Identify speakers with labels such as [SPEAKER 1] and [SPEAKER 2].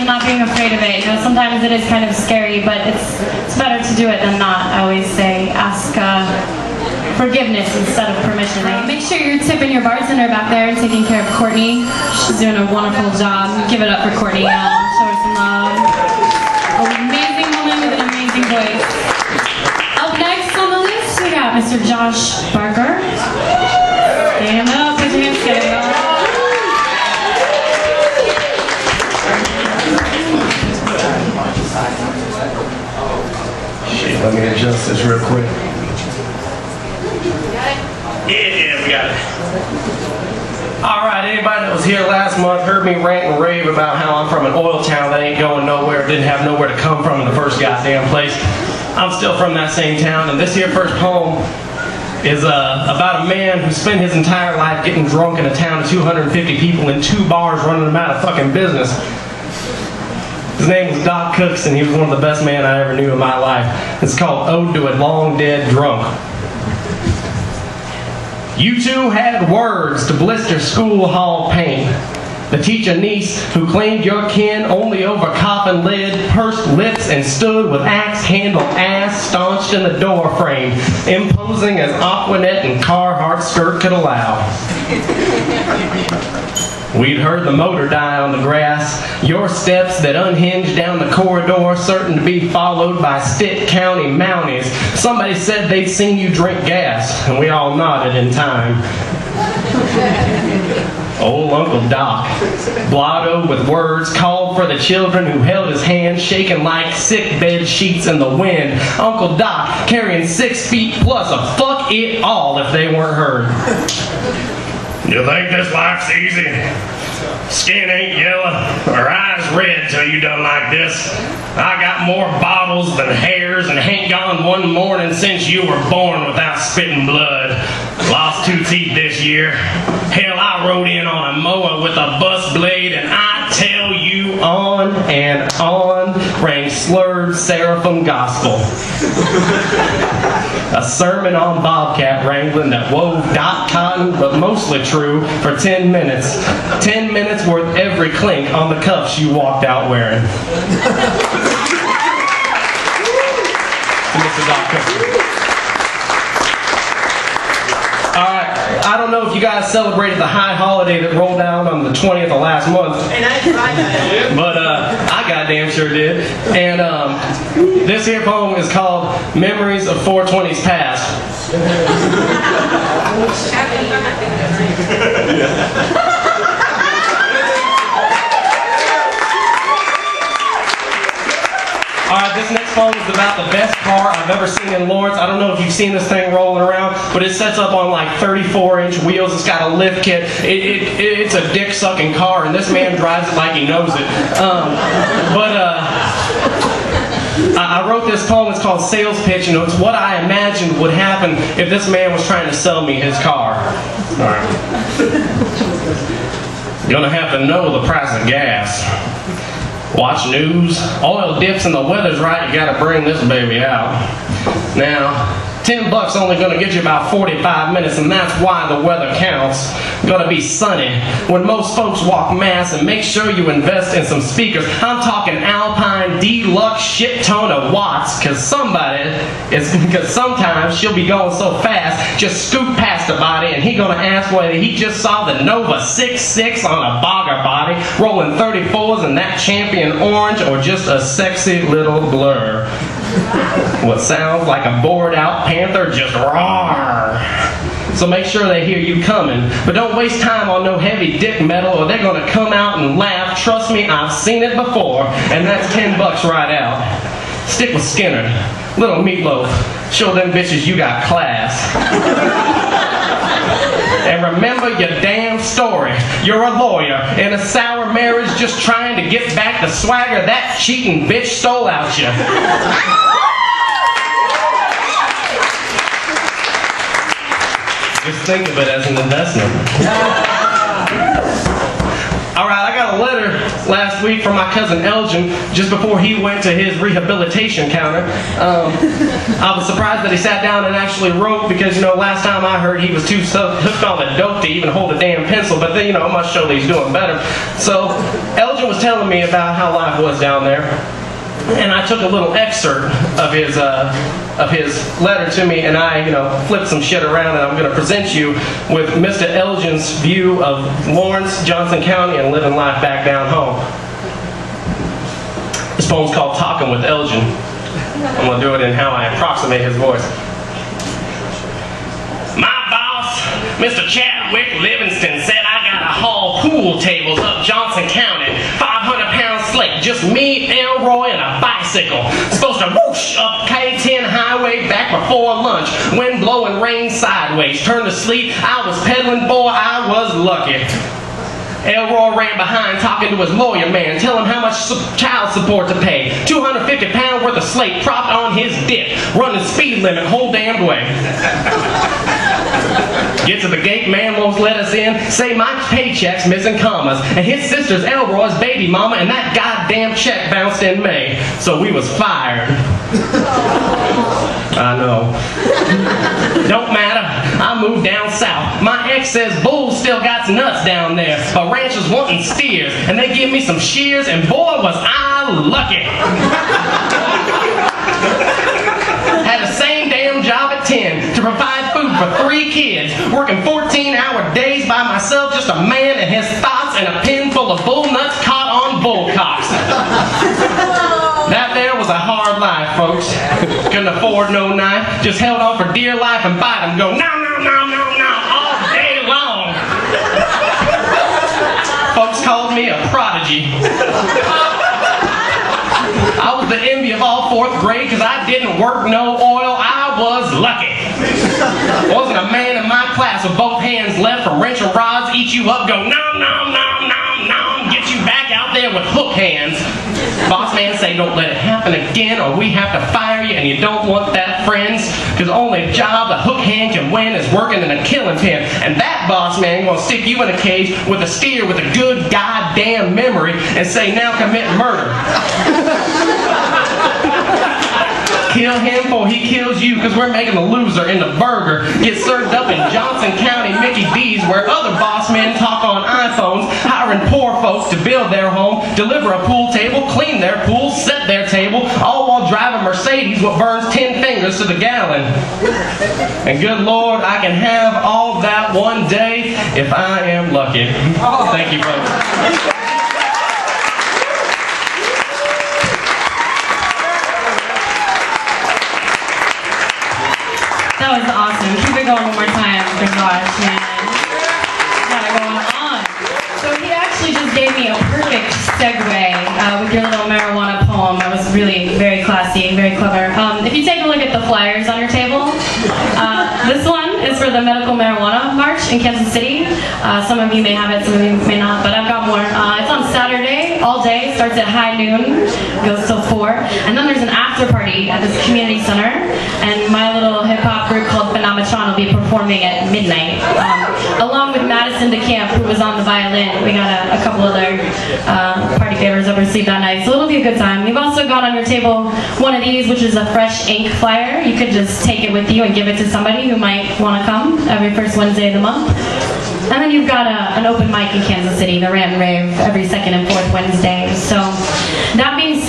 [SPEAKER 1] and not being afraid of it. You know, sometimes it is kind of scary, but it's better to do it than not. I always say ask forgiveness instead of permission. Make sure you're tipping your bartender back there and taking care of Courtney. She's doing a wonderful job. Give it up for Courtney. Show her some love. Amazing woman with an amazing voice. Up next on the list, we got Mr. Josh Barker. Stand up, put your hands together.
[SPEAKER 2] Let me adjust this real quick. Yeah, we got it. Alright, anybody that was here last month heard me rant and rave about how I'm from an oil town that ain't going nowhere, didn't have nowhere to come from in the first goddamn place. I'm still from that same town, and this here first poem is about a man who spent his entire life getting drunk in a town of 250 people in 2 bars running them out of fucking business. His name was Doc Cooks, and he was one of the best men I ever knew in my life. It's called Ode to a Long Dead Drunk. You two had words to blister school hall paint. The teacher niece who claimed your kin only over coffin lid, pursed lips, and stood with axe-handled ass staunched in the door frame, imposing as Aquanet and Carhartt skirt could allow. We'd heard the motor die on the grass, your steps that unhinged down the corridor, certain to be followed by Stitt County Mounties. Somebody said they'd seen you drink gas, and we all nodded in time. Old Uncle Doc, blottoed with words, called for the children who held his hand, shaking like sick bed sheets in the wind. Uncle Doc carrying 6 feet plus of fuck it all if they weren't heard. You think this life's easy? Skin ain't yellow, or eyes red till you done like this. I got more bottles than hairs and ain't gone one morning since you were born without spitting blood. Lost 2 teeth this year. Hell, I rode in on a mower with a bus blade, and I tell you, on and on rang slurred seraphim gospel. A sermon on bobcat wrangling that wove Doc cotton, but mostly true, for 10 minutes. 10 minutes worth every clink on the cuffs you walked out wearing. Mr. Doc. Alright, I don't know if you guys celebrated the high holiday that rolled down on the 20th of last month. And but I goddamn sure did. And this here poem is called Memories of 420s Past. Alright, this next poem is about the best car I've ever seen in Lawrence. I don't know if you've seen this thing rolling around, but it sets up on like 34-inch wheels. It's got a lift kit. It's a dick-sucking car, and this man drives it like he knows it. I wrote this poem. It's called Sales Pitch, and it's what I imagined would happen if this man was trying to sell me his car. Alright. You're gonna have to know the price of gas. Watch news, oil dips and the weather's right, you gotta bring this baby out. Now, $10 only gonna get you about 45 minutes, and that's why the weather counts. Gonna be sunny when most folks walk mass, and make sure you invest in some speakers. I'm talking Alpine Deluxe shit ton of watts, cause sometimes she'll be going so fast, just scoot past the body, and he gonna ask whether he just saw the Nova 6.6 on a bogger body, rolling 34s in that Champion Orange, or just a sexy little blur. What sounds like a bored out panther just roar. So make sure they hear you coming, but don't waste time on no heavy dick metal, or they're gonna come out and laugh. Trust me, I've seen it before, and that's $10 right out. Stick with Skinner, Little Meatloaf, show them bitches you got class. And remember your damn story. You're a lawyer in a sour marriage, just trying to get back the swagger that cheating bitch stole out you. Just think of it as an investment. Alright, I got a letter last week from my cousin Elgin just before he went to his rehabilitation counter. I was surprised that he sat down and actually wrote because, you know, last time I heard he was too hooked on the dope to even hold a damn pencil, but then, you know, it must show that he's doing better. So Elgin was telling me about how life was down there, and I took a little excerpt of his letter to me, and I, you know, flipped some shit around, and I'm going to present you with Mr. Elgin's view of Lawrence, Johnson County, and living life back down home. This poem's called Talking with Elgin. I'm going to do it in how I approximate his voice. My boss, Mr. Chadwick Livingston, said I gotta haul pool tables up Johnson County, 500-pound slate, just me, Elroy, and a bicycle. Supposed to whoosh up K-10 highway back before lunch, wind blowing rain sideways, turned to sleep, I was pedaling, boy, I was lucky. Elroy ran behind talking to his lawyer man, telling him how much child support to pay. 250 pounds worth of slate propped on his dick, running speed limit whole damn way. Get to the gate, man won't let us in, say my paycheck's missing commas, and his sister's Elroy's baby mama, and that goddamn check bounced in May, so we was fired. I know. Don't matter, I moved down south. My ex says bulls still got nuts down there, but ranchers wanting steers, and they give me some shears, and boy was I lucky. Had the same damn job at 10 to provide food for 3 kids, working 14-hour days by myself, just a man and his thoughts and a pen full of bull nuts caught on bull cocks. That there was a hard life, folks. Couldn't afford no knife, just held on for dear life and bite them, go no, no, no, no, no, all day long. Folks called me a prodigy. I was the envy of all 4th grade because I didn't work no oil. I was lucky. Wasn't a man in my class with both hands left from wrenching rods, eat you up, go nom, nom, nom, nom, nom, get you back out there with hook hands. Boss man say don't let it happen again or we have to fire you, and you don't want that, friends, because the only job a hook hand can win is working in a killing pen, and that boss man gonna stick you in a cage with a steer with a good goddamn memory and say now commit murder. Kill him before he kills you, because we're making a loser in the burger. Get served up in Johnson County Mickey D's, where other boss men talk on iPhones, hiring poor folks to build their home, deliver a pool table, clean their pool, set their table, all while driving Mercedes what burns 10 fingers to the gallon. And good Lord, I can have all that one day if I am lucky. Thank you, folks.
[SPEAKER 1] That was awesome. Keep it going one more time for Josh, man. Got it going on. So he actually just gave me a perfect segue with your little marijuana poem. That was really very classy, very clever. If you take a look at the flyers on your table, this one is for the Medical Marijuana March in Kansas City. Some of you may have it, some of you may not, but I've got more. It's on Saturday, all day, starts at high noon, goes till 4. And then there's an after party at this community center, and my little hip-hop group called Phenometron will be performing at midnight. Along with Madison DeCamp, who was on the violin. We got a couple other party favors up received that night, so it'll be a good time. You've also got on your table one of these, which is a fresh ink flyer. You could just take it with you and give it to somebody who might want to come every first Wednesday of the month. And then you've got an open mic in Kansas City, the Rant and Rave, every second and fourth Wednesday. So that being